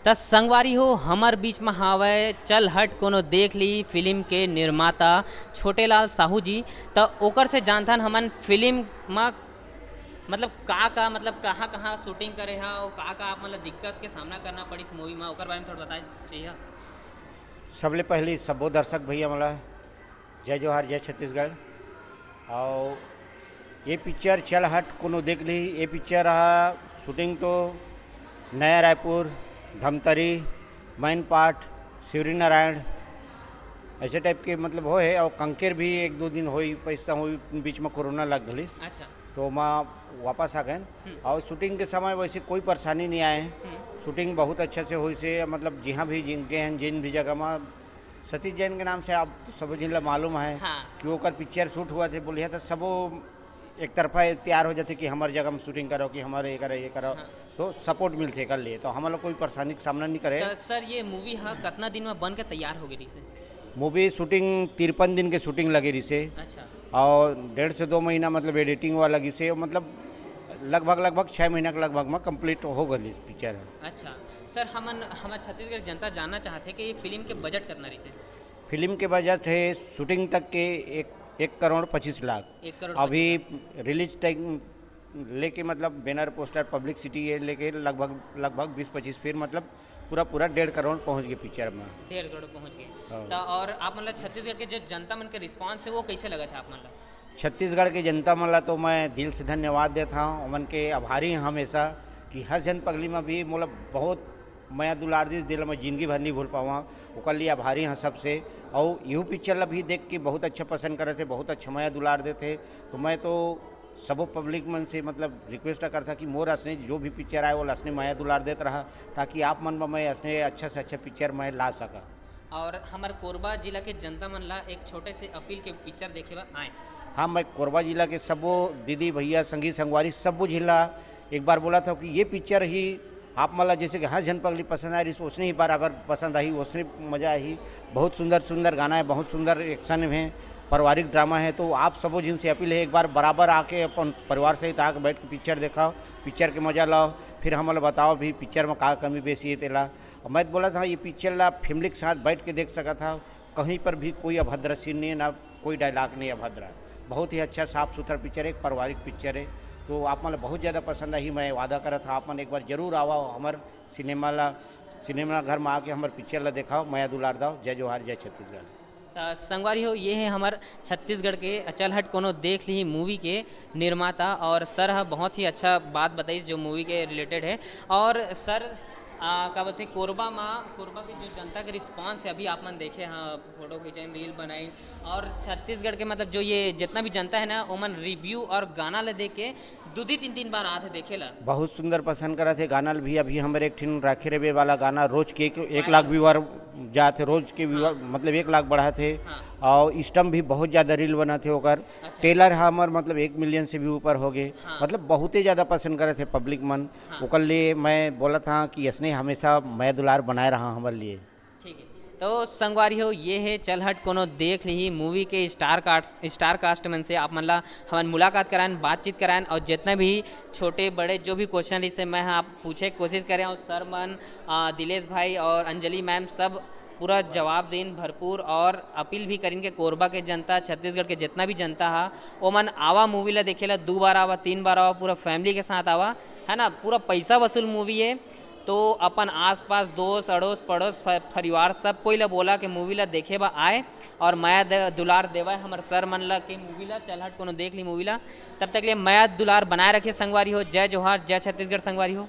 त संगवारी हो हमर बीच में हावे चल हट कोनो देख ली फिल्म के निर्माता छोटेलाल साहू जी। त ओकर से जानथन हमन फिल्म में मतलब का मतलब कहाँ कहाँ शूटिंग करे हा और का मतलब दिक्कत के सामना करना पड़ी इस मूवी में ओकर बारे में थोड़ा बताए चाहिए। सबले पहले सबो दर्शक भैया मला जय जोहार जय छत्तीसगढ़। और ये पिक्चर चल हट कोनो देख ली। ये पिक्चर रहा शूटिंग तो नया रायपुर, धमतरी, मैन पाट, शिवरी नारायण ऐसे टाइप के मतलब हो है। और कंकेर भी एक दो दिन हुई पैसा हुई, बीच में कोरोना लग गई अच्छा। तो वहाँ वापस आ गए। और शूटिंग के समय वैसे कोई परेशानी नहीं आए। शूटिंग बहुत अच्छा से हुई से मतलब जहाँ भी जिनके हैं जिन भी जगह में सतीश जैन के नाम से आप तो सब जिन मालूम है हाँ। कि ओकर पिक्चर शूट हुआ थे बोलिए तो सबो एक तरफा तैयार हो जाते कि हमारे जगह में शूटिंग करो कि हमारे ये करो। हाँ। तो सपोर्ट मिलते कर लिए तो हम लोग कोई परेशानी का सामना नहीं करे। तो सर ये मूवी हा कितना दिन में बन के तैयार हो गई से? मूवी शूटिंग 53 दिन के शूटिंग लगी रही से। अच्छा। और 1.5 से 2 महीना मतलब एडिटिंग वाला लगी से मतलब लगभग 6 महीना के लगभग में कंप्लीट हो गई पिक्चर है। अच्छा सर हमारे छत्तीसगढ़ जनता जानना चाहते कि ये फिल्म के बजट कितना रही से? फिल्म के बजट है शूटिंग तक के 1,25,00,000। 1 करोड़ अभी रिलीज टाइम लेके मतलब बैनर पोस्टर पब्लिसिटी ये लेके लगभग 20-25 फिर मतलब पूरा 1.5 करोड़ पहुंच गए पिक्चर में। 1.5 करोड़ पहुंच गए। हाँ। तो और आप मतलब छत्तीसगढ़ के जो जनता मन के रिस्पांस है वो कैसे लगा था आप मतलब? छत्तीसगढ़ की जनता मला तो मैं दिल से धन्यवाद देता हूँ। उमन के आभारी हैं हमेशा कि हर जन पगली में भी मतलब बहुत मैं दुलार दिस दिल में जिंदगी भर नहीं भूल पावा। ओकर लिए आभारी हैं सबसे। और यूँ पिक्चर भी देख के बहुत अच्छा पसंद करे थे, बहुत अच्छा माया दुलार देते। तो मैं तो सबो पब्लिक मन से मतलब रिक्वेस्ट करता कि मोर असने जो भी पिक्चर आए वो असने माया दुलार देते रहा ताकि आप मन में मैं असने अच्छा से अच्छा पिक्चर मैं ला सका। और हमारे कोरबा जिला के जनता मन ला एक छोटे से अपील के पिक्चर देखे बा आए। हाँ, मैं कोरबा जिला के सबो दीदी भैया संगी संगवारी सबो जिला एक बार बोला था कि ये पिक्चर ही आप मला जैसे कि हर जन पगली पसंद आ रही उसने ही बार अगर पसंद आई उसने मज़ा आई। बहुत सुंदर सुंदर गाना है, बहुत सुंदर एक्शन है, पारिवारिक ड्रामा है। तो आप सबो जिनसे अपील है एक बार बराबर आके अपन परिवार सहित आके बैठ के पिक्चर दिखाओ, पिक्चर के मजा लाओ, फिर हम लोग बताओ भी पिक्चर में का कमी बेसी है तेला। और मैं बोला था ये पिक्चर ला फैमिली के साथ बैठ के देख सका था। कहीं पर भी कोई अभद्र सीन नहीं है, ना कोई डायलॉग नहीं अभद्र। बहुत ही अच्छा साफ सुथरा पिक्चर है, एक पारिवारिक पिक्चर है। तो आप मतलब बहुत ज़्यादा पसंद आई। मैं वादा करा था आप मन एक बार जरूर आवा हमारे सिनेमा घर में आके हमारे पिक्चर ला दिखाओ, माया दुलार दाओ। जय जोहार जय छत्तीसगढ़। संगवारी हो ये है हमारे छत्तीसगढ़ के अचल हट कोनो देख ली मूवी के निर्माता। और सर हा बहुत ही अच्छा बात बताई जो मूवी के रिलेटेड है। और सर क्या बोलते हैं कोरबा की जो जनता के रिस्पांस है अभी आप मन देखे हाँ फोटो खींचे रील बनाई। और छत्तीसगढ़ के मतलब जो ये जितना भी जनता है ना ओमन रिव्यू और गाना ले देख के 2-3 बार आते देखे ला। बहुत सुंदर पसंद करा थे गाना भी। अभी हमारे एक ठिन राखे रेबे वाला गाना रोज के 1 लाख व्यूअर जाते, रोज के व्यूअर मतलब 1 लाख बढ़ा थे। हाँ। और स्टम्प भी बहुत ज़्यादा रील बना थे ओकर। अच्छा। टेलर हमार मतलब 1 मिलियन से भी ऊपर हो गए। हाँ। मतलब बहुत ही ज़्यादा पसंद करे थे पब्लिक मन। हाँ। ओकर लिए मैं बोला था कि इसने हमेशा मैं दुलार बनाए रहा हमारे लिए। ठीक है तो संगवारी हो ये है चल हट कोनो देख ली मूवी के स्टार कास्ट मन से आप मन ला हम मुलाकात कराएं, बातचीत कराएं। और जितने भी छोटे बड़े जो भी क्वेश्चन इससे मैं आप पूछे की कोशिश करें और सर मन दिलेश भाई और अंजलि मैम सब पूरा जवाब दें भरपूर। और अपील भी करेंगे कोरबा के जनता छत्तीसगढ़ के जितना भी जनता हा वो मन आवा मूवी ला देखे ला 2 बार आवा 3 बार आवा, पूरा फैमिली के साथ आवा है ना। पूरा पैसा वसूल मूवी है। तो अपन आसपास दोस्त अड़ोस पड़ोस परिवार सब कोई ला बोला कि मूवी ला देखे बा आए और माया दुलार देवा हमारे सर मन ला कि मूवी ला चल हट कोनो देख ली मूवी ला। तब तक लिए माया दुलार बनाए रखे संगवारी हो। जय जोहार जय छत्तीसगढ़ संगवारी हो।